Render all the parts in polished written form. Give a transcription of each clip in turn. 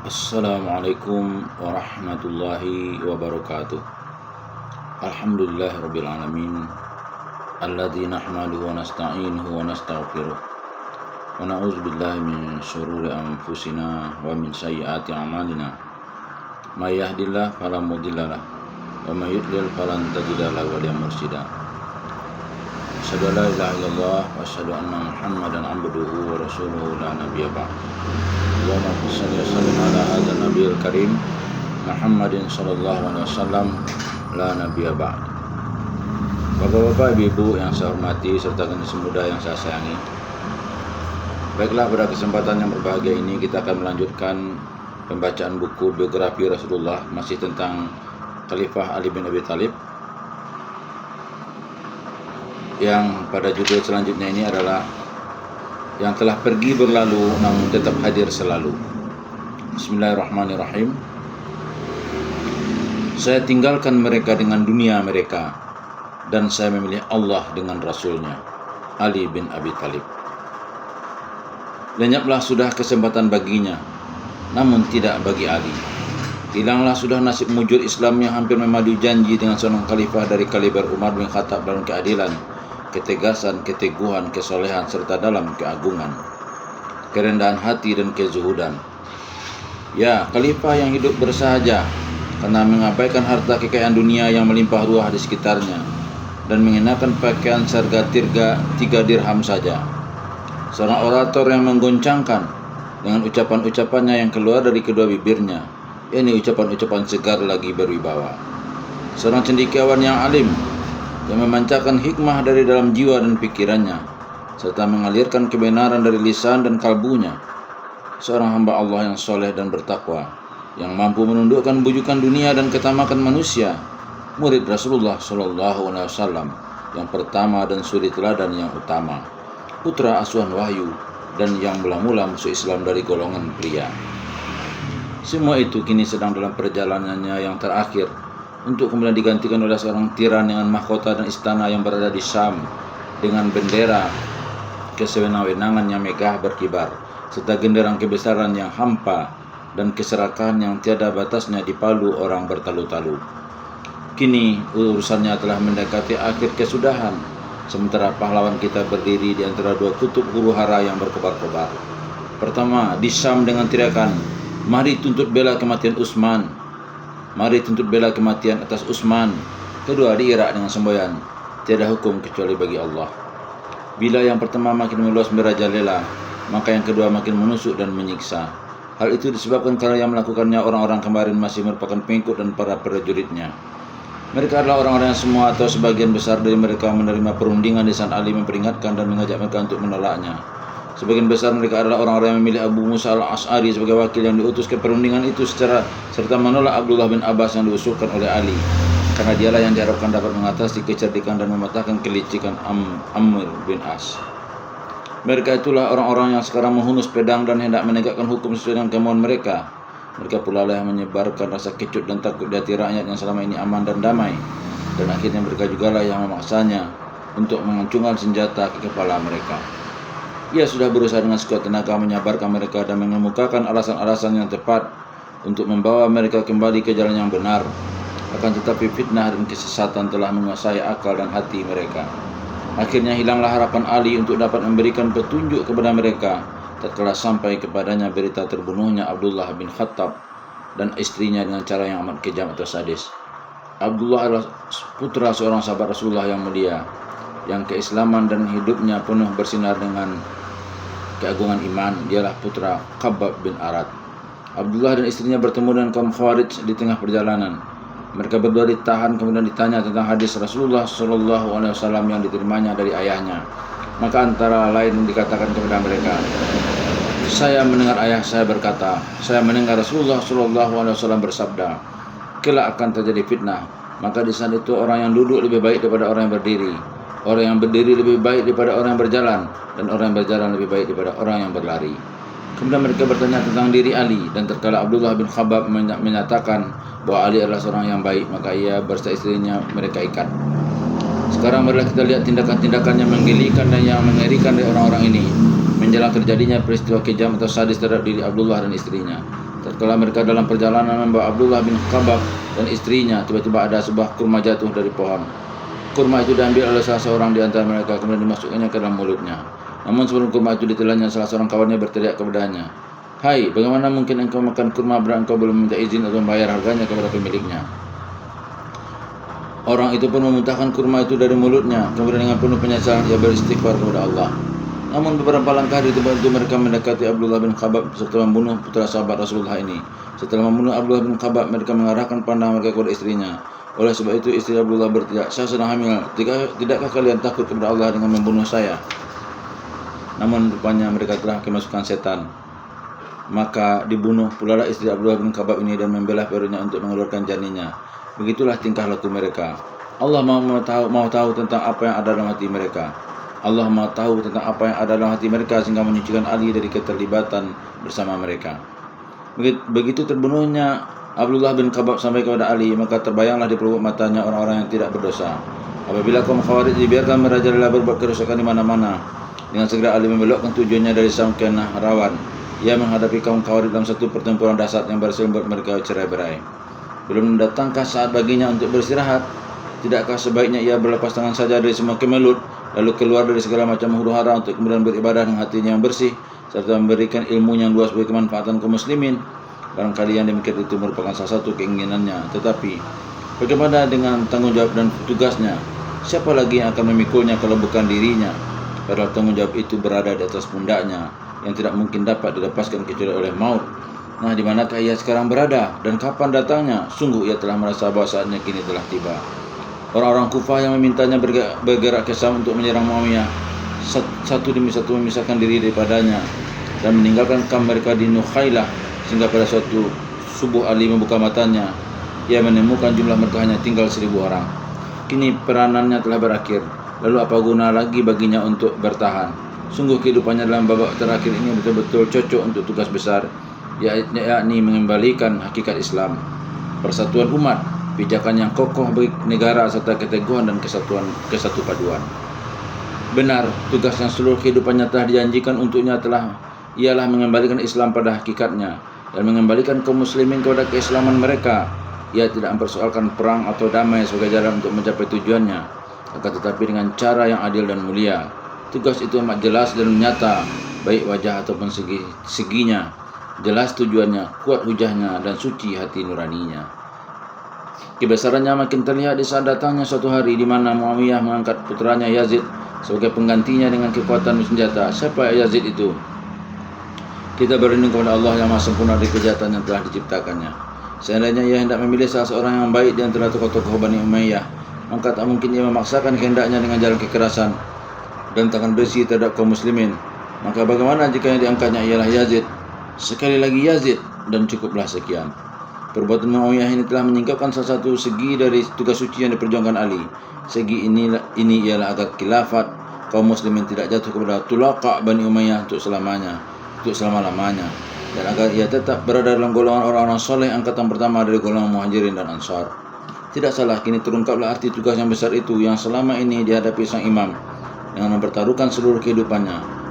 Assalamualaikum warahmatullahi wabarakatuh. Alhamdulillahirabbil alamin. Alladzi nahmaduhu wa nasta'inuhu wa nastaghfiruh. Wa na'udzu billahi min syururi anfusina wa min sayyiati a'malina. May yahdihillahu fala mudhillalah wa may yudlil falan tajida lahu waliyyan mursyida. Asyhadu an la ilaha illallah wa asyhadu anna Muhammadan abduhu wa rasuluhu la nabiyya ba'd. Allahumma shalli wa sallim ala hadzal nabiyil karim Muhammadin sallallahu alaihi wasallam la nabiyya ba'd. Bapak-bapak, ibu-ibu yang saya hormati serta generasi muda yang saya sayangi. Baiklah, pada kesempatan yang berbahagia ini kita akan melanjutkan pembacaan buku biografi Rasulullah, masih tentang Khalifah Ali bin Abi Thalib. Yang pada judul selanjutnya ini adalah yang telah pergi berlalu namun tetap hadir selalu. Bismillahirrahmanirrahim. Saya tinggalkan mereka dengan dunia mereka, dan saya memilih Allah dengan Rasulnya. Ali bin Abi Thalib. Lenyaplah sudah kesempatan baginya, namun tidak bagi Ali. Hilanglah sudah nasib mujur Islam yang hampir memadu janji dengan seorang khalifah dari kaliber Umar bin Khattab dalam keadilan, ketegasan, keteguhan, kesolehan, serta dalam keagungan, kerendahan hati dan kezuhudan. Ya, khalifah yang hidup bersahaja karena mengabaikan harta kekayaan dunia yang melimpah ruah di sekitarnya dan mengenakan pakaian seharga 3 dirham saja. Seorang orator yang menggoncangkan dengan ucapan-ucapannya yang keluar dari kedua bibirnya, ini ucapan-ucapan segar lagi berwibawa. Seorang cendekiawan yang alim yang memancarkan hikmah dari dalam jiwa dan pikirannya, serta mengalirkan kebenaran dari lisan dan kalbunya. Seorang hamba Allah yang soleh dan bertakwa, yang mampu menundukkan bujukan dunia dan ketamakan manusia. Murid Rasulullah Shallallahu Alaihi Wasallam yang pertama dan suri teladan yang utama, putra asuhan wahyu, dan yang mula-mula musuh Islam dari golongan pria. Semua itu kini sedang dalam perjalanannya yang terakhir, untuk kemudian digantikan oleh seorang tiran dengan mahkota dan istana yang berada di Syam, dengan bendera kesewenang-wenangan yang megah berkibar, serta genderang kebesaran yang hampa dan keserakahan yang tiada batasnya dipalu orang bertalu-talu. Kini urusannya telah mendekati akhir kesudahan, sementara pahlawan kita berdiri di antara dua kutub huru-hara yang berkobar-kobar. Pertama, di Syam dengan teriakan, "Mari tuntut bela kematian Utsman! Mari tuntut bela kematian atas Utsman." Kedua, di Irak dengan semboyan, "Tiada hukum kecuali bagi Allah." Bila yang pertama makin meluas merajalela, maka yang kedua makin menusuk dan menyiksa. Hal itu disebabkan karena yang melakukannya orang-orang kemarin masih merupakan pengikut dan para prajuritnya. Mereka adalah orang-orang yang semua atau sebagian besar dari mereka menerima perundingan di saat Ali memperingatkan dan mengajak mereka untuk menolaknya. Sebagian besar mereka adalah orang-orang yang memilih Abu Musa al-Ash'ari sebagai wakil yang diutus ke perundingan itu serta menolak Abdullah bin Abbas yang diusulkan oleh Ali, karena dialah yang diharapkan dapat mengatasi kecerdikan dan mematahkan kelicikan Amr bin As. Mereka itulah orang-orang yang sekarang menghunus pedang dan hendak menegakkan hukum sesuai dengan kemauan mereka. Mereka pula lah yang menyebarkan rasa kecut dan takut di hati rakyat yang selama ini aman dan damai, dan akhirnya mereka jugalah yang memaksanya untuk mengacungkan senjata ke kepala mereka. Ia sudah berusaha dengan sekuat tenaga menyabarkan mereka dan mengemukakan alasan-alasan yang tepat untuk membawa mereka kembali ke jalan yang benar. Akan tetapi fitnah dan kesesatan telah menguasai akal dan hati mereka. Akhirnya hilanglah harapan Ali untuk dapat memberikan petunjuk kepada mereka tatkala sampai kepadanya berita terbunuhnya Abdullah bin Khattab dan istrinya dengan cara yang amat kejam atau sadis. Abdullah adalah putra seorang sahabat Rasulullah yang mulia, yang keislaman dan hidupnya penuh bersinar dengan keagungan iman. Dialah putra Khabbab bin Arad. Abdullah dan istrinya bertemu dengan kaum Khawarij di tengah perjalanan. Mereka berdua ditahan kemudian ditanya tentang hadis Rasulullah Shallallahu Alaihi Wasallam yang diterimanya dari ayahnya. Maka antara lain dikatakan kepada mereka, "Saya mendengar ayah saya berkata, saya mendengar Rasulullah Shallallahu Alaihi Wasallam bersabda, kelak akan terjadi fitnah. Maka di saat itu orang yang duduk lebih baik daripada orang yang berdiri. Orang yang berdiri lebih baik daripada orang yang berjalan, dan orang yang berjalan lebih baik daripada orang yang berlari." Kemudian mereka bertanya tentang diri Ali, dan tatkala Abdullah bin Khabbab menyatakan bahwa Ali adalah seorang yang baik, maka ia beserta istrinya mereka ikat. Sekarang marilah kita lihat tindakan-tindakan yang menggelikan dan yang mengerikan dari orang-orang ini menjelang terjadinya peristiwa kejam atau sadis terhadap diri Abdullah dan istrinya. Tatkala mereka dalam perjalanan membawa Abdullah bin Khabab dan istrinya, tiba-tiba ada sebuah kurma jatuh dari pohon. Kurma itu diambil oleh salah seorang di antara mereka, kemudian dimasukkannya ke dalam mulutnya. Namun sebelum kurma itu ditelannya, salah seorang kawannya berteriak kepadanya, "Hai, bagaimana mungkin engkau makan kurma berang engkau belum minta izin atau membayar harganya kepada pemiliknya?" Orang itu pun memuntahkan kurma itu dari mulutnya. Kemudian dengan penuh penyesalan ia beristighfar kepada Allah. Namun beberapa langkah di tempat itu mereka mendekati Abdullah bin Khabab serta membunuh putra sahabat Rasulullah ini. Setelah membunuh Abdullah bin Khabab, mereka mengarahkan pandangan mereka kepada istrinya. Oleh sebab itu istri Abdullah berteriak, "Saya sedang hamil. Tidakkah kalian takut kepada Allah dengan membunuh saya?" Namun rupanya mereka telah kemasukan setan. Maka dibunuh pula lah istri Abdullah bin Khabab ini dan membelah perutnya untuk mengeluarkan janinnya. Begitulah tingkah laku mereka. Allah mau tahu tentang apa yang ada dalam hati mereka. Allah mau tahu tentang apa yang ada dalam hati mereka sehingga menyucikan Ali dari keterlibatan bersama mereka. Begitu terbunuhnya Abdullah bin Khabab sampai kepada Ali, maka terbayanglah di pelupuk matanya orang-orang yang tidak berdosa. Apabila kaum Khawarij dibiarkan merajalela berbuat kerusakan di mana-mana, dengan segera Ali membelokkan tujuannya dari Syam ke Nahrawan. Ia menghadapi kaum Khawarij dalam satu pertempuran dahsyat yang berhasil membuat mereka cerai-berai. Belum datangkah saat baginya untuk beristirahat? Tidakkah sebaiknya ia berlepas tangan saja dari semua kemelut, lalu keluar dari segala macam huru-hara untuk kemudian beribadah dengan hatinya yang bersih, serta memberikan ilmu yang luas bagi kemanfaatan kaum muslimin? Barangkali yang demikian itu merupakan salah satu keinginannya. Tetapi bagaimana dengan tanggung jawab dan tugasnya? Siapa lagi yang akan memikulnya kalau bukan dirinya? Padahal tanggung jawab itu berada di atas pundaknya, yang tidak mungkin dapat dilepaskan kecuali oleh maut. Nah, di manakah ia sekarang berada dan kapan datangnya? Sungguh ia telah merasa bahwa saatnya kini telah tiba. Orang-orang Kufah yang memintanya bergerak ke Syam untuk menyerang Muawiyah, satu demi satu memisahkan diri daripadanya dan meninggalkan kamp mereka di Nukhailah, sehingga pada suatu subuh Ali membuka matanya. Ia menemukan jumlah mereka hanya tinggal 1.000 orang. Kini peranannya telah berakhir. Lalu apa guna lagi baginya untuk bertahan? Sungguh kehidupannya dalam babak terakhir ini betul-betul cocok untuk tugas besar, yakni mengembalikan hakikat Islam, persatuan umat, pijakan yang kokoh bagi negara serta keteguhan dan kesatu paduan. Benar, tugas yang seluruh kehidupannya telah dijanjikan untuknya ialah mengembalikan Islam pada hakikatnya dan mengembalikan kaum muslimin kepada keislaman mereka. Ia tidak mempersoalkan perang atau damai sebagai jalan untuk mencapai tujuannya, akan tetapi dengan cara yang adil dan mulia. Tugas itu amat jelas dan nyata, baik wajah ataupun seginya. Jelas tujuannya, kuat hujahnya, dan suci hati nuraninya. Kebesarannya makin terlihat di saat datangnya suatu hari di mana Muawiyah mengangkat putranya Yazid sebagai penggantinya dengan kekuatan senjata. Siapa Yazid itu? Kita berlindung kepada Allah yang Maha Sempurna dari kejahatan yang telah diciptakannya. Seandainya ia hendak memilih salah seorang yang baik di antara tokoh-tokoh Bani Umayyah, maka tak mungkin ia memaksakan kehendaknya dengan jalan kekerasan dan tangan besi terhadap kaum muslimin. Maka bagaimana jika yang diangkatnya ialah Yazid? Sekali lagi Yazid, dan cukuplah sekian. Perbuatan Muawiyah ini telah menyingkapkan salah satu segi dari tugas suci yang diperjuangkan Ali. Segi ini ialah agar khilafat kaum muslimin tidak jatuh kepada tulaqa Bani Umayyah untuk selama-lamanya, dan agar ia tetap berada dalam golongan orang-orang soleh angkatan pertama dari golongan Muhajirin dan Ansar. Tidak salah, kini terungkaplah arti tugas yang besar itu yang selama ini dihadapi sang imam dengan mempertaruhkan seluruh kehidupannya.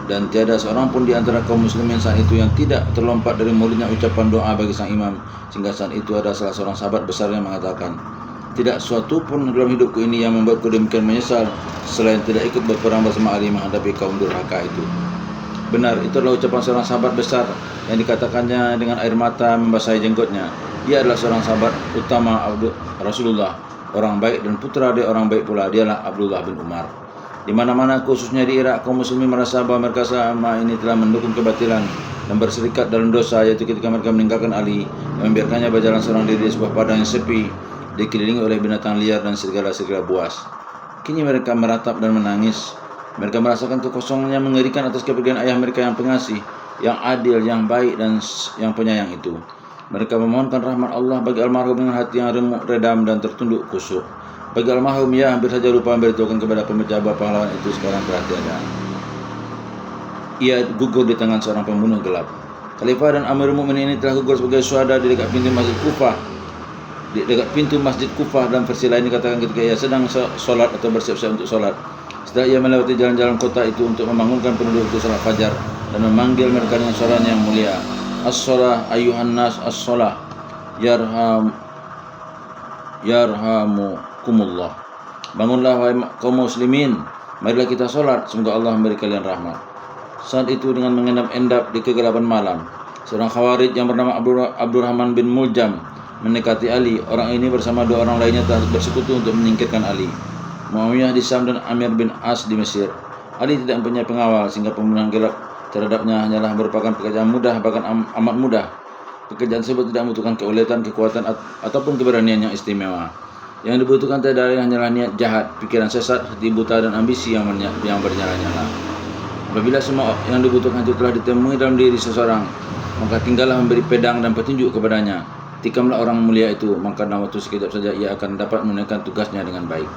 Dan tiada seorang pun di antara kaum muslimin saat itu yang tidak terlompat dari mulutnya ucapan doa bagi sang imam, sehingga saat itu ada salah seorang sahabat besar yang mengatakan, "Tidak suatu pun dalam hidupku ini yang membuatku demikian menyesal selain tidak ikut berperang bersama Ali menghadapi kaum durhaka itu." Benar, itu adalah ucapan seorang sahabat besar yang dikatakannya dengan air mata membasahi jenggotnya. Dia adalah seorang sahabat utama Rasulullah, orang baik dan putra dari orang baik pula. Dialah Abdullah bin Umar. Di mana-mana, khususnya di Irak, kaum muslimin merasa bahwa mereka selama ini telah mendukung kebatilan dan berserikat dalam dosa, yaitu ketika mereka meninggalkan Ali dan membiarkannya berjalan seorang diri di sebuah padang yang sepi, dikelilingi oleh binatang liar dan serigala-serigala buas. Kini mereka meratap dan menangis. Mereka merasakan kekosongan yang mengerikan atas kepergian ayah mereka yang pengasih, yang adil, yang baik dan yang penyayang itu. Mereka memohonkan rahmat Allah bagi almarhum dengan hati yang remuk, redam dan tertunduk khusyuk. Bagi almarhum, ia hampir saja lupa memberitahukan kepada pemecah pahlawan itu sekarang telah tiada. Ia gugur di tangan seorang pembunuh gelap. Khalifah dan Amirul Mukminin ini telah gugur sebagai syuhada di dekat pintu Masjid Kufah. Di dekat pintu Masjid Kufah, dan versi lain dikatakan ketika ia sedang solat atau bersiap-siap untuk solat. Setelah ia melewati jalan-jalan kota itu untuk membangunkan penduduk untuk salat fajar dan memanggil mereka dengan suaranya yang mulia, as-shalah ayyuhan nas as-shalah yarhamukumullah. Bangunlah wahai kaum muslimin, marilah kita solat, semoga Allah memberi kalian rahmat. Saat itu dengan mengendap-endap di kegelapan malam, seorang khawarij yang bernama Abdurrahman bin Muljam mendekati Ali. Orang ini bersama dua orang lainnya telah bersekutu untuk menyingkirkan Ali, Muawiyah di Syam dan Amir bin As di Mesir. Ali tidak mempunyai pengawal sehingga pembunuhan gelap terhadapnya hanyalah merupakan pekerjaan mudah, bahkan amat mudah. Pekerjaan tersebut tidak membutuhkan keuletan, kekuatan ataupun keberanian yang istimewa. Yang dibutuhkan tidak lain hanyalah niat jahat, pikiran sesat, hati buta dan ambisi yang bernyala-nyala. Apabila semua yang dibutuhkan itu telah ditemui dalam diri seseorang, maka tinggallah memberi pedang dan petunjuk kepadanya. Tikamlah orang mulia itu, maka dalam waktu sekejap saja ia akan dapat menunaikan tugasnya dengan baik.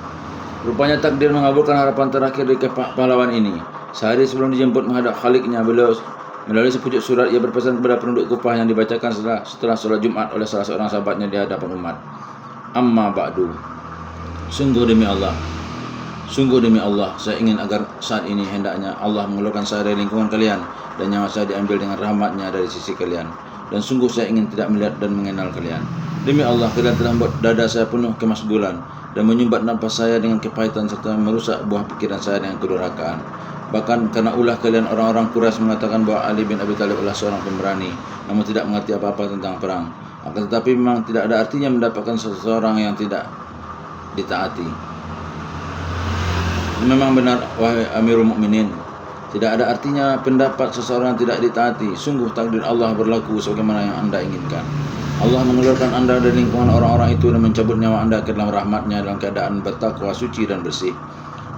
Rupanya takdir mengabulkan harapan terakhir dari pahlawan ini. Sehari sebelum dijemput menghadap Khaliknya, beliau melalui sepucuk surat ia berpesan kepada penduduk Kufah yang dibacakan setelah sholat Jumat oleh salah seorang sahabatnya di hadapan umat. Amma ba'du. Sungguh demi Allah, saya ingin agar saat ini hendaknya Allah mengeluarkan saya dari lingkungan kalian dan nyawa saya diambil dengan rahmatnya dari sisi kalian. Dan sungguh saya ingin tidak melihat dan mengenal kalian. Demi Allah, kalian telah membuat dada saya penuh kemasgulan dan menyumbat nafas saya dengan kepahitan serta merusak buah pikiran saya dengan kedurhakaan. Bahkan karena ulah kalian orang-orang Quraisy mengatakan bahwa Ali bin Abi Thalib adalah seorang pemberani, namun tidak mengerti apa-apa tentang perang. Akan tetapi memang tidak ada artinya mendapatkan seseorang yang tidak ditaati. Memang benar wahai Amirul Mukminin, tidak ada artinya pendapat seseorang yang tidak ditaati. Sungguh takdir Allah berlaku sebagaimana yang Anda inginkan. Allah mengeluarkan Anda dari lingkungan orang-orang itu dan mencabut nyawa Anda ke dalam rahmatnya dalam keadaan bertakwa, suci dan bersih.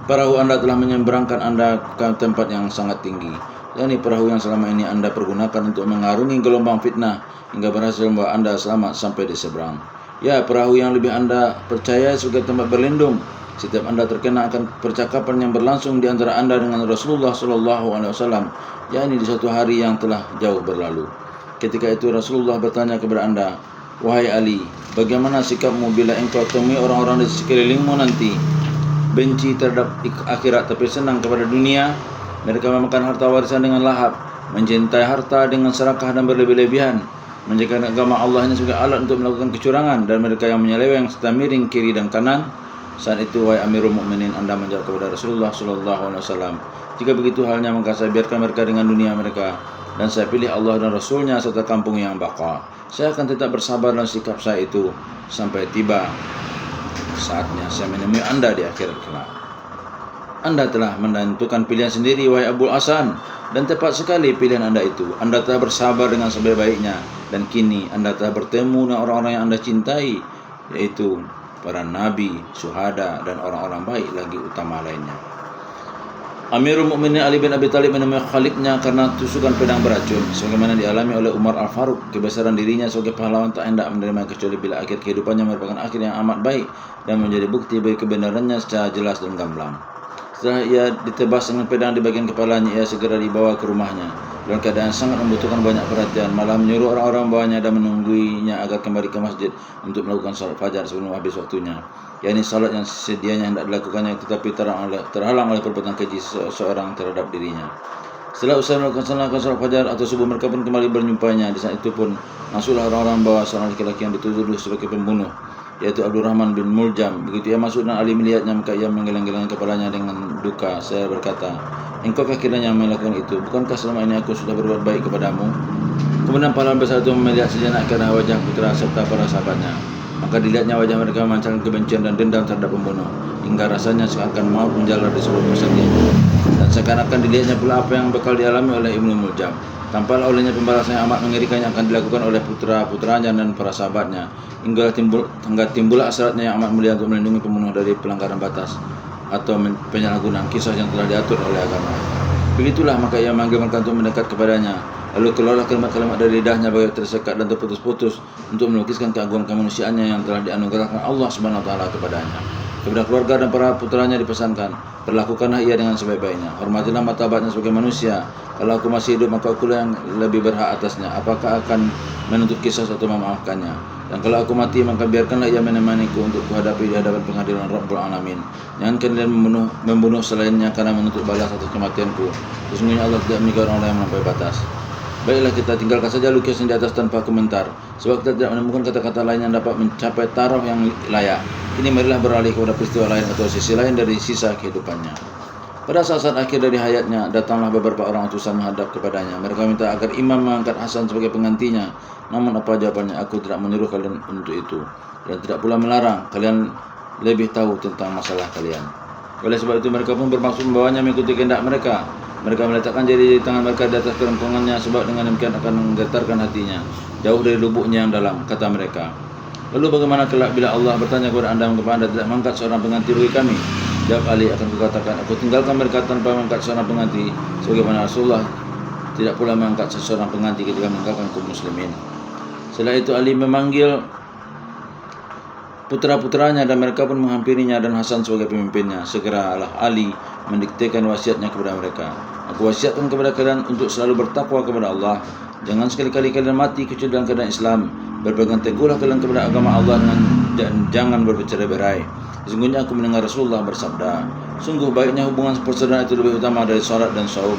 Perahu Anda telah menyeberangkan Anda ke tempat yang sangat tinggi, yakni perahu yang selama ini Anda pergunakan untuk mengarungi gelombang fitnah hingga berhasil membawa Anda selamat sampai di seberang. Ya, perahu yang lebih Anda percaya sebagai tempat berlindung setiap Anda terkena akan percakapan yang berlangsung di antara Anda dengan Rasulullah SAW, yakni di suatu hari yang telah jauh berlalu. Ketika itu Rasulullah bertanya kepada Anda, wahai Ali, bagaimana sikapmu bila engkau temui orang-orang di sekelilingmu nanti benci terhadap akhirat tapi senang kepada dunia? Mereka memakan harta warisan dengan lahap, mencintai harta dengan serakah dan berlebih-lebihan, menjadikan agama Allah hanya sebagai alat untuk melakukan kecurangan, dan mereka yang menyeleweng serta miring kiri dan kanan. Saat itu wahai Amirul Mukminin, Anda menjawab kepada Rasulullah SAW, jika begitu halnya maka saya biarkan mereka dengan dunia mereka, dan saya pilih Allah dan Rasulnya serta kampung yang baqa. Saya akan tetap bersabar dalam sikap saya itu sampai tiba saatnya saya menemui Anda di akhirat kelak. Anda telah menentukan pilihan sendiri wahai Abu Hasan, dan tepat sekali pilihan Anda itu. Anda telah bersabar dengan sebaik-baiknya, dan kini Anda telah bertemu dengan orang-orang yang Anda cintai, yaitu para nabi, syuhada, dan orang-orang baik lagi utama lainnya. Amirul Mukminin Ali bin Abi Thalib menemui Khaliknya karena tusukan pedang beracun, sebagaimana dialami oleh Umar Al-Faruq. Kebesaran dirinya sebagai pahlawan tak hendak menerima kecuali bila akhir kehidupannya merupakan akhir yang amat baik dan menjadi bukti bagi kebenarannya secara jelas dan gamblang. Setelah ia ditebas dengan pedang di bagian kepalanya, ia segera dibawa ke rumahnya dalam keadaan sangat membutuhkan banyak perhatian, malah menyuruh orang-orang membawanya dan menungguinya agar kembali ke masjid untuk melakukan salat fajar sebelum habis waktunya, yakni salat yang sedianya hendak dilakukannya tetapi terhalang oleh perbuatan keji seseorang terhadap dirinya. Setelah usai melakukan salat fajar atau subuh, mereka pun kembali berjumpanya. Di saat itu pun masuklah orang-orang membawa seorang laki-laki yang dituduh sebagai pembunuh, yaitu Abdurrahman bin Muljam. Begitu ia masuk dan Ali melihatnya, maka ia menggeleng-geleng kepalanya dengan duka. Saya berkata, engkaukah kiranya yang melakukan itu? Bukankah selama ini aku sudah berbuat baik kepadamu? Kemudian pahlawan besar itu melihat sejenak ke arah wajah putra serta para sahabatnya. Maka dilihatnya wajah mereka memancarkan kebencian dan dendam terhadap pembunuh, hingga rasanya seakan maut menjalar di seluruh persendiannya. Dan seakan-akan dilihatnya pula apa yang bakal dialami oleh Ibnu Muljam. Tampaklah olehnya pembalasan yang amat mengerikan yang akan dilakukan oleh putra-putranya dan para sahabatnya, hingga timbul hasratnya yang amat mulia untuk melindungi pembunuh dari pelanggaran batas atau penyalahgunaan kisah yang telah diatur oleh agama. Begitulah maka ia memanggil mereka untuk mendekat kepadanya. Lalu keluarlah kalimat-kalimat dari lidahnya bagi tersekat dan terputus-putus untuk melukiskan keagungan kemanusiaannya yang telah dianugerahkan Allah Subhanahu wa taala kepadanya. Kepada keluarga dan para putranya dipesankan, perlakukanlah ia dengan sebaik-baiknya. Hormatilah martabatnya sebagai manusia. Kalau aku masih hidup, maka akulah yang lebih berhak atasnya. Apakah akan menuntut kisah atau memaafkannya? Dan kalau aku mati, maka biarkanlah ia menemaniku untuk kuhadapi di hadapan pengadilan Rabbul Alamin. Jangan kalian membunuh selainnya karena menuntut balas atas kematianku. Sesungguhnya Allah tidak memiliki orang yang melampaui batas. Baiklah, kita tinggalkan saja lukisan di atas tanpa komentar, sebab kita tidak menemukan kata-kata lain yang dapat mencapai taraf yang layak. Kini marilah beralih kepada peristiwa lain atau sisi lain dari sisa kehidupannya. Pada saat-saat akhir dari hayatnya, datanglah beberapa orang utusan menghadap kepadanya. Mereka minta agar imam mengangkat Hasan sebagai penggantinya. Namun apa jawabannya? Aku tidak menyuruh kalian untuk itu, dan tidak pula melarang. Kalian lebih tahu tentang masalah kalian. Oleh sebab itu mereka pun bermaksud membawanya mengikuti kehendak mereka. Mereka meletakkan jari tangan mereka di atas kerongkongannya, sebab dengan demikian akan menggetarkan hatinya jauh dari lubuknya yang dalam. Kata mereka, lalu bagaimana kelak bila Allah bertanya kepada anda, mengapa anda tidak mengangkat seorang pengganti bagi kami? Jawab Ali, akan kukatakan, aku tinggalkan mereka tanpa mengangkat seorang pengganti, sebagaimana Rasulullah tidak pula mengangkat seseorang pengganti ketika meninggalkan kaum muslimin. Setelah itu Ali memanggil putra-putranya dan mereka pun menghampirinya dan Hasan sebagai pemimpinnya. Segeralah Ali mendiktekan wasiatnya kepada mereka. Aku wasiatkan kepada kalian untuk selalu bertakwa kepada Allah. Jangan sekali-kali kalian mati kecuali dalam keadaan Islam. Berpegang teguhlah kalian kepada agama Allah dan jangan bercerai-berai. Sesungguhnya aku mendengar Rasulullah bersabda, sungguh baiknya hubungan persaudaraan itu lebih utama dari salat dan saum.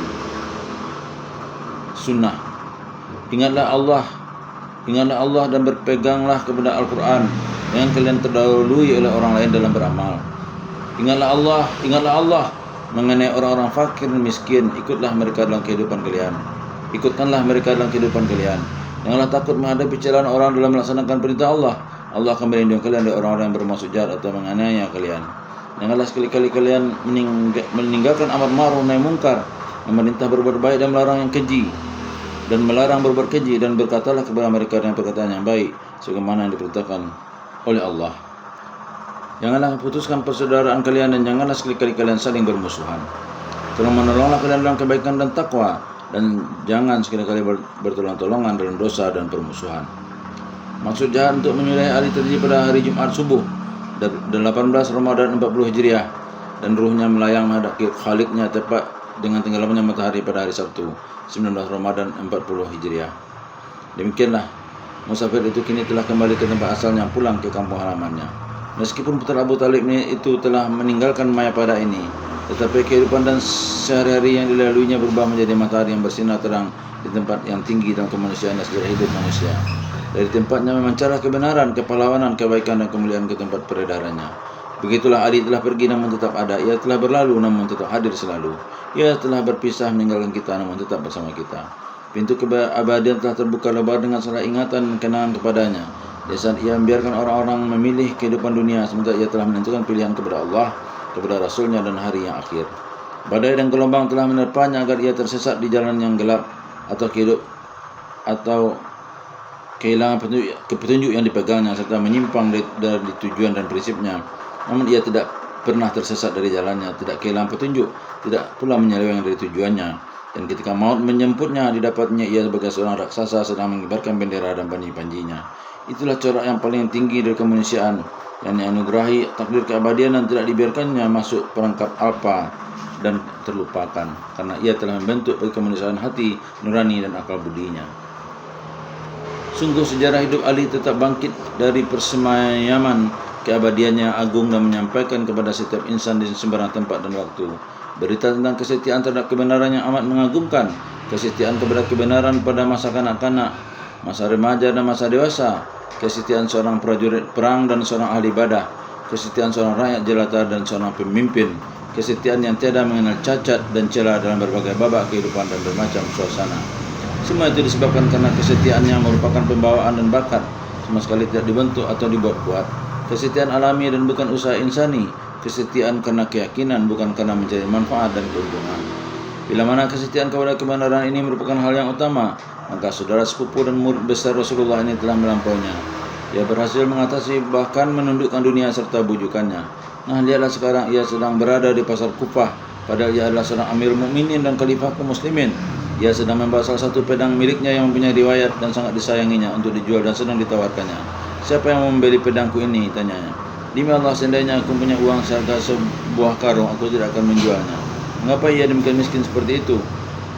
Sunnah. Ingatlah Allah dan berpeganglah kepada Al-Quran. Jangan kalian terdahului oleh orang lain dalam beramal. Ingatlah Allah mengenai orang-orang fakir dan miskin. Ikutkanlah mereka dalam kehidupan kalian. Janganlah takut menghadapi celaan orang dalam melaksanakan perintah Allah. Allah akan melindungi kalian dari orang-orang yang bermaksud jahat atau menganiaya kalian. Janganlah sekali-kali kalian meninggalkan amar ma'ruf nahi munkar, memerintah berbuat baik dan melarang berbuat keji, dan berkatalah kepada mereka dengan perkataan yang baik sebagaimana yang diperintahkan oleh Allah. Janganlah putuskan persaudaraan kalian dan janganlah sekali-kali kalian saling bermusuhan. Tolong-menolonglah kalian dalam kebaikan dan takwa, dan jangan sekali-kali bertolong-tolongan dalam dosa dan permusuhan. Maksud jahat untuk menyudahi Ali terjadi pada hari Jumat subuh 18 Ramadan 40 Hijriah, dan ruhnya melayang menghadap Khaliknya tepat dengan tenggelamnya matahari pada hari Sabtu 19 Ramadan 40 Hijriah. Demikianlah musafir itu kini telah kembali ke tempat asalnya, pulang ke kampung halamannya. Meskipun putra Abu Talib itu telah meninggalkan Mayapada ini, tetapi kehidupan dan sehari-hari yang dilaluinya berubah menjadi matahari yang bersinar terang di tempat yang tinggi dalam kemanusiaan dan sejarah hidup manusia. Dari tempatnya memancarlah kebenaran, kepahlawanan, kebaikan dan kemuliaan ke tempat peredarannya. Begitulah Ali telah pergi namun tetap ada. Ia telah berlalu namun tetap hadir selalu. Ia telah berpisah meninggalkan kita namun tetap bersama kita. Pintu keabadian telah terbuka lebar dengan segala ingatan dan kenangan kepadanya. Di saat ia membiarkan orang-orang memilih kehidupan dunia, sementara ia telah menentukan pilihan kepada Allah, kepada Rasulnya dan hari yang akhir. Badai dan gelombang telah menerpanya agar ia tersesat di jalan yang gelap atau kehilangan petunjuk yang dipegangnya serta menyimpang dari tujuan dan prinsipnya. Namun ia tidak pernah tersesat dari jalannya, tidak kehilangan petunjuk, tidak pula menyeleweng dari tujuannya. Dan ketika maut menjemputnya, didapatnya ia sebagai seorang raksasa sedang mengibarkan bendera dan panji-panjinya. Itulah corak yang paling tinggi dari kemanusiaan, yang dianugerahi takdir keabadian dan tidak dibiarkannya masuk perangkap alpa dan terlupakan, karena ia telah membentuk bagi kemanusiaan hati nurani dan akal budinya. Sungguh sejarah hidup Ali tetap bangkit dari persemayaman keabadiannya agung dan menyampaikan kepada setiap insan di sembarang tempat dan waktu berita tentang kesetiaan terhadap kebenaran yang amat mengagumkan, kesetiaan kepada kebenaran pada masa kanak-kanak, masa remaja dan masa dewasa, kesetiaan seorang prajurit perang dan seorang ahli ibadah, kesetiaan seorang rakyat jelata dan seorang pemimpin, kesetiaan yang tiada mengenal cacat dan celah dalam berbagai babak kehidupan dan bermacam suasana. Semua itu disebabkan karena kesetiaannya merupakan pembawaan dan bakat, sama sekali tidak dibentuk atau dibuat-buat. Kesetiaan alami dan bukan usaha insani. Kesetiaan karena keyakinan, bukan karena mencari manfaat dan keuntungan. Bila mana kesetiaan kepada kebenaran ini merupakan hal yang utama, maka saudara sepupu dan murid besar Rasulullah ini telah melampauinya. Ia berhasil mengatasi bahkan menundukkan dunia serta bujukannya. Nah, lihatlah sekarang ia sedang berada di pasar Kufah, padahal ia adalah seorang amir mukminin dan khalifah kaum muslimin. Ia sedang membawa salah satu pedang miliknya yang mempunyai riwayat dan sangat disayanginya untuk dijual dan sedang ditawarkannya. Siapa yang membeli pedangku ini? Tanyanya. Demi Allah, seandainya aku punya uang seharga sebuah karung, aku tidak akan menjualnya. Mengapa ia demikian miskin seperti itu?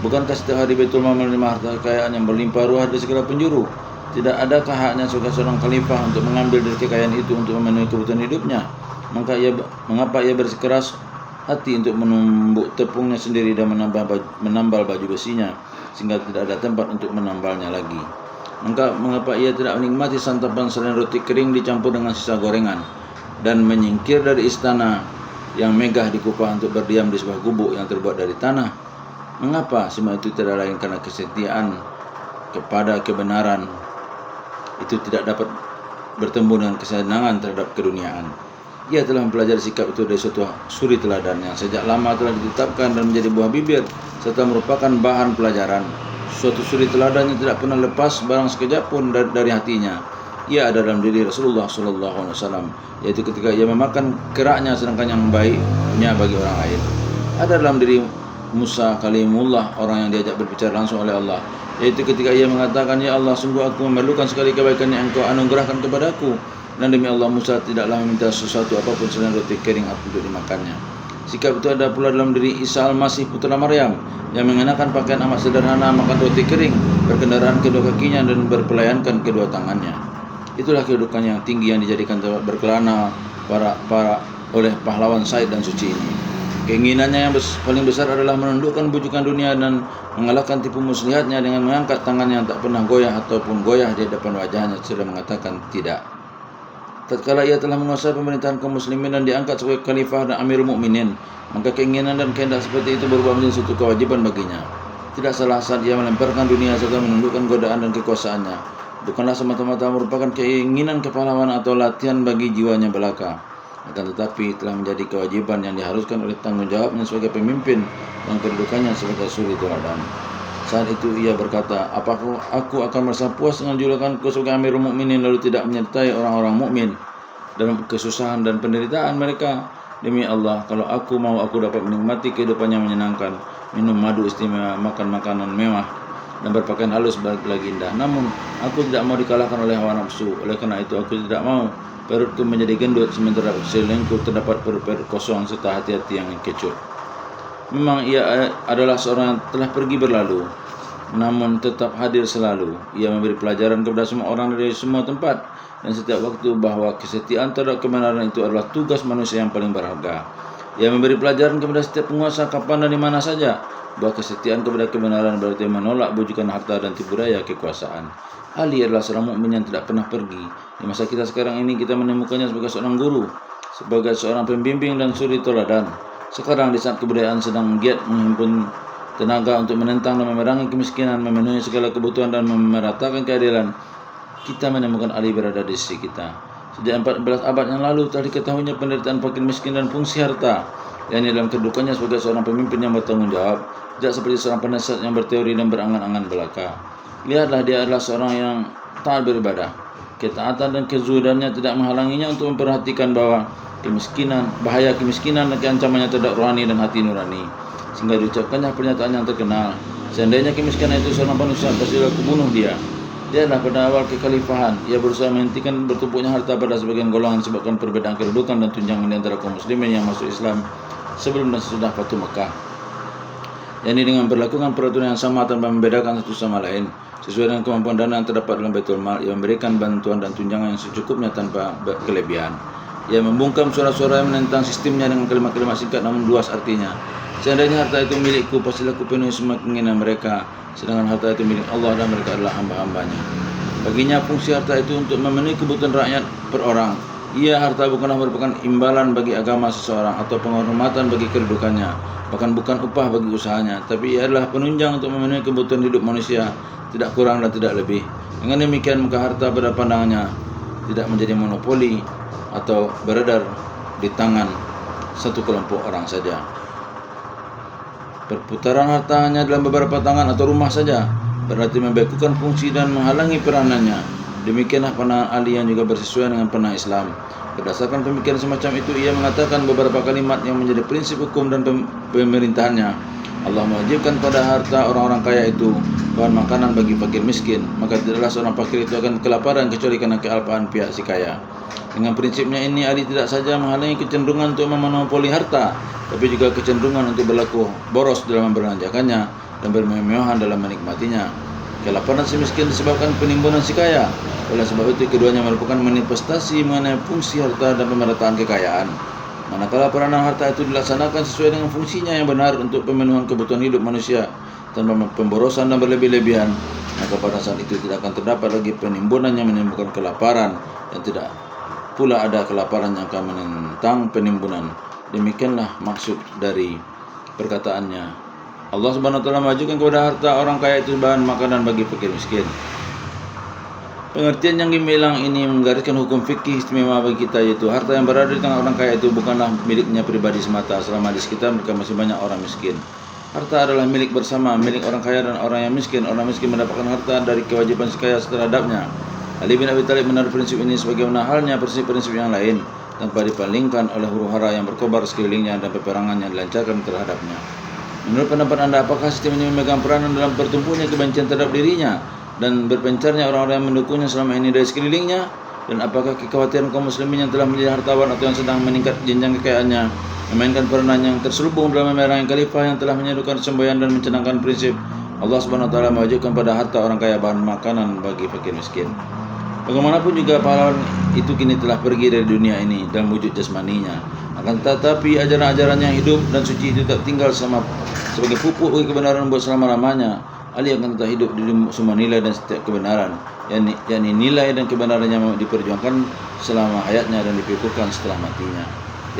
Bukankah setiap hari Baitul Mal menerima harta kekayaan yang berlimpah ruah dari segala penjuru? Tidak adakah haknya sebagai seorang khalifah untuk mengambil dari kekayaan itu untuk memenuhi kebutuhan hidupnya? Mengapa ia bersikeras hati untuk menumbuk tepungnya sendiri dan menambal baju besinya? sehingga tidak ada tempat untuk menambalnya lagi. Mengapa ia tidak menikmati santapan selain roti kering dicampur dengan sisa gorengan, dan menyingkir dari istana yang megah di Kufah untuk berdiam di sebuah gubuk yang terbuat dari tanah? Mengapa semua itu tidak lain karena kesetiaan kepada kebenaran itu tidak dapat bertemu dengan kesenangan terhadap keduniaan. Ia telah mempelajari sikap itu dari suatu suri teladan yang sejak lama telah ditetapkan dan menjadi buah bibir serta merupakan bahan pelajaran. Suatu suri teladan yang tidak pernah lepas barang sekejap pun dari hatinya. Ia ada dalam diri Rasulullah SAW, yaitu ketika ia memakan keraknya sedangkan yang baiknya bagi orang lain. Ada dalam diri Musa Kalimullah, orang yang diajak berbicara langsung oleh Allah, yaitu ketika ia mengatakan, "Ya Allah, sungguh aku memerlukan sekali kebaikan yang Engkau anugerahkan kepadaku." Dan demi Allah, Musa tidaklah meminta sesuatu apapun selain roti kering untuk dimakannya. Sikap itu ada pula dalam diri Isa Al-Masih putra Maryam, yang mengenakan pakaian amat sederhana, makan roti kering, berkendaraan kedua kakinya, dan berpelayankan kedua tangannya. Itulah kedudukan yang tinggi yang dijadikan tempat berkelana para oleh pahlawan Said dan suci ini. Keinginannya yang paling besar adalah menundukkan bujukan dunia dan mengalahkan tipu muslihatnya dengan mengangkat tangannya yang tak pernah goyah ataupun goyah di depan wajahnya sudah mengatakan tidak. Tatkala ia telah menguasai pemerintahan kaum muslimin dan diangkat sebagai khalifah dan amirul mukminin, maka keinginan dan kehendak seperti itu berubah menjadi suatu kewajiban baginya. Tidak salah saat ia melemparkan dunia serta menundukkan godaan dan kekuasaannya. Bukanlah semata-mata merupakan keinginan kepahlawanan atau latihan bagi jiwanya belaka, akan tetapi telah menjadi kewajiban yang diharuskan oleh tanggung jawabnya sebagai pemimpin dan kedudukannya sebagai suri teladan. Saat itu ia berkata, "Apakah aku akan merasa puas dengan julukanku sebagai Amirul Mukminin lalu tidak menyertai orang-orang mukmin dalam kesusahan dan penderitaan mereka? Demi Allah, kalau aku mau, aku dapat menikmati kehidupan yang menyenangkan, minum madu istimewa, makan makanan mewah, dan berpakaian halus lagi indah. Namun, aku tidak mau dikalahkan oleh hawa nafsu. Oleh karena itu, aku tidak mau perutku menjadi gendut sementara selengku terdapat perut-perut kosong serta hati-hati yang kecut." Memang ia adalah seorang yang telah pergi berlalu, namun tetap hadir selalu. Ia memberi pelajaran kepada semua orang dari semua tempat dan setiap waktu bahwa kesetiaan terhadap kebenaran itu adalah tugas manusia yang paling berharga. Ia memberi pelajaran kepada setiap penguasa kapan dan di mana saja bahwa kesetiaan kepada kebenaran berarti menolak bujukan harta dan tipu daya kekuasaan. Ali adalah seorang mukmin yang tidak pernah pergi. Di masa kita sekarang ini, kita menemukannya sebagai seorang guru, sebagai seorang pembimbing dan suri teladan. Sekarang di saat kebudayaan sedang giat menghimpun tenaga untuk menentang dan memerangi kemiskinan, memenuhi segala kebutuhan dan memeratakan keadilan, kita menemukan Ali berada di sisi kita. Sejak 14 abad yang lalu telah diketahuinya penderitaan fakir miskin dan fungsi harta, yakni dalam kedudukannya sebagai seorang pemimpin yang bertanggung jawab, tidak seperti seorang penasihat yang berteori dan berangan-angan belaka. Lihatlah, dia adalah seorang yang taat beribadah. Ketaatan dan kezuhudannya tidak menghalanginya untuk memperhatikan bahwa bahaya kemiskinan dan keancamannya terhadap rohani dan hati nurani, sehingga diucapkannya pernyataan yang terkenal, "Seandainya kemiskinan itu seorang manusia, pastilah aku bunuh dia." Dia adalah pada awal kekhalifahan, ia berusaha menghentikan bertumpuknya harta pada sebagian golongan disebabkan perbedaan kedudukan dan tunjangan di antara kaum muslimin yang masuk Islam sebelum dan sesudah Fatu Mekah, yakni dengan berlakukan peraturan yang sama tanpa membedakan satu sama lain sesuai dengan kemampuan dana yang terdapat dalam Baitul Mal. Ia memberikan bantuan dan tunjangan yang secukupnya tanpa kelebihan. Ia membungkam suara-suara yang menentang sistemnya dengan kalimat-kalimat singkat namun luas artinya. "Seandainya harta itu milikku, pastilah aku penuhi semua keinginan mereka, sedangkan harta itu milik Allah dan mereka adalah hamba-hambanya." Baginya fungsi harta itu untuk memenuhi kebutuhan rakyat per orang. Harta bukanlah merupakan imbalan bagi agama seseorang atau penghormatan bagi kedudukannya, bahkan bukan upah bagi usahanya, tapi ia adalah penunjang untuk memenuhi kebutuhan hidup manusia, tidak kurang dan tidak lebih. Dengan demikian, maka harta pada pandangannya tidak menjadi monopoli atau beredar di tangan satu kelompok orang saja. Perputaran harta hanya dalam beberapa tangan atau rumah saja berarti membekukan fungsi dan menghalangi peranannya. Demikianlah pandangan Ali yang juga bersesuaian dengan pandangan Islam. Berdasarkan pemikiran semacam itu, ia mengatakan beberapa kalimat yang menjadi prinsip hukum dan pemerintahannya. Allah mewajibkan pada harta orang-orang kaya itu bahan makanan bagi fakir miskin, maka tidaklah seorang fakir itu akan kelaparan kecuali karena kealpaan pihak si kaya. Dengan prinsipnya ini, Ali tidak saja menghalangi kecenderungan untuk memonopoli harta, tapi juga kecenderungan untuk berlaku boros dalam membelanjakannya dan bermewah-mewahan dalam menikmatinya. Kelaparan si miskin disebabkan penimbunan si kaya. Oleh sebab itu, keduanya merupakan manifestasi mengenai fungsi harta dan pemerataan kekayaan. Manakala peranan harta itu dilaksanakan sesuai dengan fungsinya yang benar untuk pemenuhan kebutuhan hidup manusia, tanpa pemborosan dan berlebih-lebihan, maka pada saat itu tidak akan terdapat lagi penimbunan yang menimbulkan kelaparan, dan tidak pula ada kelaparan yang akan menentang penimbunan. Demikianlah maksud dari perkataannya. Allah Subhanahu wa taala mengajukan kepada harta orang kaya itu bahan makanan bagi fakir miskin. Pengertian yang gemilang ini menggariskan hukum fikih istimewa bagi kita, yaitu harta yang berada di tangan orang kaya itu bukanlah miliknya pribadi semata. Selama di sekitar mereka masih banyak orang miskin. Harta adalah milik bersama, milik orang kaya dan orang yang miskin. Orang miskin mendapatkan harta dari kewajiban si kaya terhadapnya. Ali bin Abi Thalib menaruh prinsip ini sebagaimana halnya prinsip-prinsip yang lain, tanpa dipalingkan oleh huru-hara yang berkobar sekelilingnya dan peperangan yang dilancarkan terhadapnya. Menurut pendapat Anda, apakah sistem ini memegang peranan dalam bertumbuhnya kebencian terhadap dirinya dan berpencarnya orang-orang yang mendukungnya selama ini dari sekelilingnya? Dan apakah kekhawatiran kaum muslimin yang telah menjadi hartawan atau yang sedang meningkat jenjang kekayaannya memainkan peranan yang terselubung dalam memerangi khalifah yang telah menyerukan semboyan dan mencanangkan prinsip Allah Subhanahu wa taala mewajibkan pada harta orang kaya bahan makanan bagi fakir miskin? Bagaimanapun juga pahlawan itu kini telah pergi dari dunia ini dalam wujud jasmaninya. Akan tetapi ajaran-ajaran yang hidup dan suci itu tak tinggal sebagai pupuk bagi kebenaran buat selama-lamanya. Ali akan tetap hidup di semua nilai dan setiap kebenaran, yakni nilai dan kebenaran yang diperjuangkan selama hayatnya dan dipikirkan setelah matinya.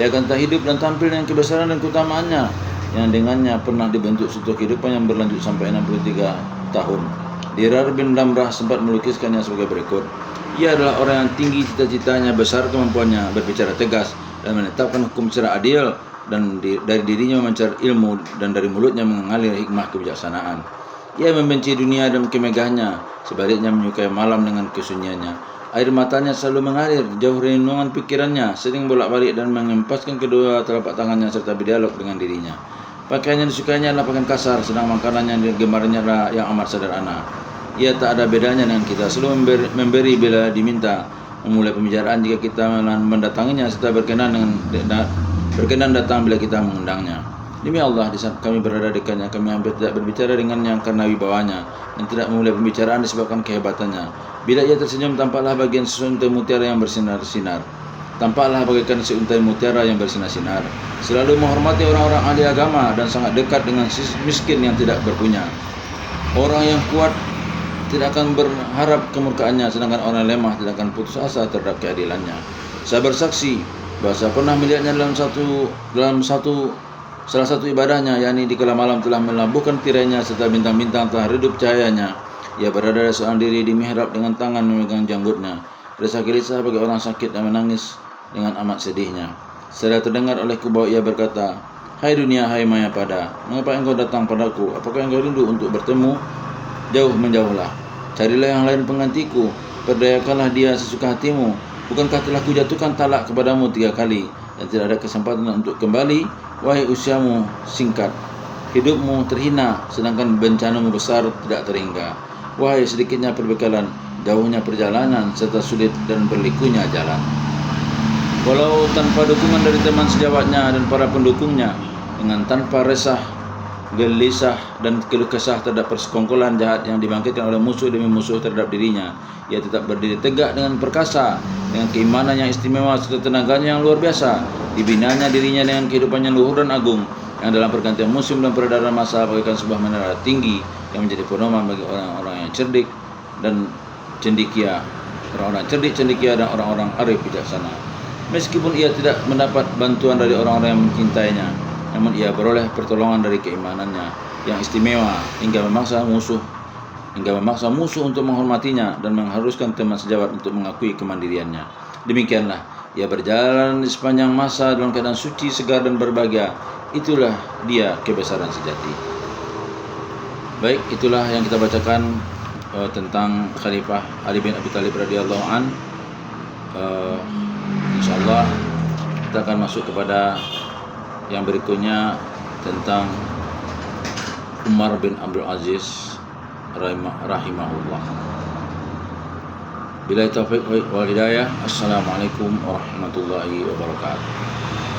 Ia akan tetap hidup dan tampil dengan kebesaran dan keutamaannya, yang dengannya pernah dibentuk suatu kehidupan yang berlanjut sampai 63 tahun. Dirar bin Damrah sempat melukiskannya sebagai berikut. Ia adalah orang yang tinggi cita-citanya, besar kemampuannya, berbicara tegas dan menetapkan hukum secara adil, dan dari dirinya memancar ilmu dan dari mulutnya mengalir hikmah kebijaksanaan. Ia membenci dunia dan kemegahannya, sebaliknya menyukai malam dengan kesunyiannya. Air matanya selalu mengalir jauh renungan pikirannya, sering bolak-balik dan mengempaskan kedua telapak tangannya serta berdialog dengan dirinya. Pakaian yang disukainya adalah pakaian kasar, sedang makanan yang digemarinya adalah yang amat sederhana. Ia tak ada bedanya dengan kita, selalu memberi bila diminta, memulai pembicaraan jika kita mendatanginya, serta berkenan datang bila kita mengundangnya. Demi Allah, di saat kami berada dekatnya, kami hampir tidak berbicara dengannya karena wibawanya, dan tidak memulai pembicaraan disebabkan kehebatannya. Bila ia tersenyum, tampaklah bagian seuntai mutiara yang bersinar-sinar. Tampaklah bagaikan seuntai mutiara yang bersinar-sinar. Selalu menghormati orang-orang ahli agama dan sangat dekat dengan miskin yang tidak berpunya. Orang yang kuat tidak akan berharap kemurkaannya, sedangkan orang lemah tidak akan putus asa terhadap keadilannya. Saya bersaksi bahwa pernah melihatnya dalam salah satu ibadahnya, yakni di kala malam telah melabuhkan tirainya serta bintang-bintang telah redup cahayanya. Ia berada seorang diri di mihrab dengan tangan memegang janggutnya, resah gelisah bagi orang sakit dan menangis dengan amat sedihnya. Setelah terdengar olehku bahwa ia berkata, "Hai dunia, hai maya pada, mengapa engkau datang padaku? Apakah engkau rindu untuk bertemu? Jauh menjauhlah. Carilah yang lain penggantiku. Perdayakanlah dia sesuka hatimu. Bukankah telah kujatuhkan talak kepadamu 3 kali dan tidak ada kesempatan untuk kembali? Wahai usiamu singkat, hidupmu terhina, sedangkan bencanamu besar tidak terhingga. Wahai sedikitnya perbekalan, jauhnya perjalanan, serta sulit dan berlikunya jalan." Walau tanpa dukungan dari teman sejawatnya dan para pendukungnya, dengan tanpa resah, gelisah dan keluh kesah terhadap persekongkolan jahat yang dibangkitkan oleh musuh demi musuh terhadap dirinya, ia tetap berdiri tegak dengan perkasa, dengan keimanan yang istimewa serta tenaganya yang luar biasa. Dibinanya dirinya dengan kehidupan yang luhur dan agung, yang dalam pergantian musim dan peredaran masa bagaikan sebuah menara tinggi yang menjadi pedoman bagi orang-orang yang cerdik dan cendekia, orang-orang cerdik, cendekia dan orang-orang arif bijaksana. Meskipun ia tidak mendapat bantuan dari orang-orang yang mencintainya, namun ia beroleh pertolongan dari keimanannya yang istimewa hingga memaksa musuh untuk menghormatinya dan mengharuskan teman sejawat untuk mengakui kemandiriannya. Demikianlah ia berjalan di sepanjang masa dalam keadaan suci, segar dan berbahagia. Itulah dia kebesaran sejati. Baik, itulah yang kita bacakan tentang Khalifah Ali bin Abi Thalib radhiyallahu an. InsyaAllah kita akan masuk kepada yang berikutnya tentang Umar bin Abdul Aziz rahimahullah. Billahi taufiq wal hidayah. Assalamualaikum warahmatullahi wabarakatuh.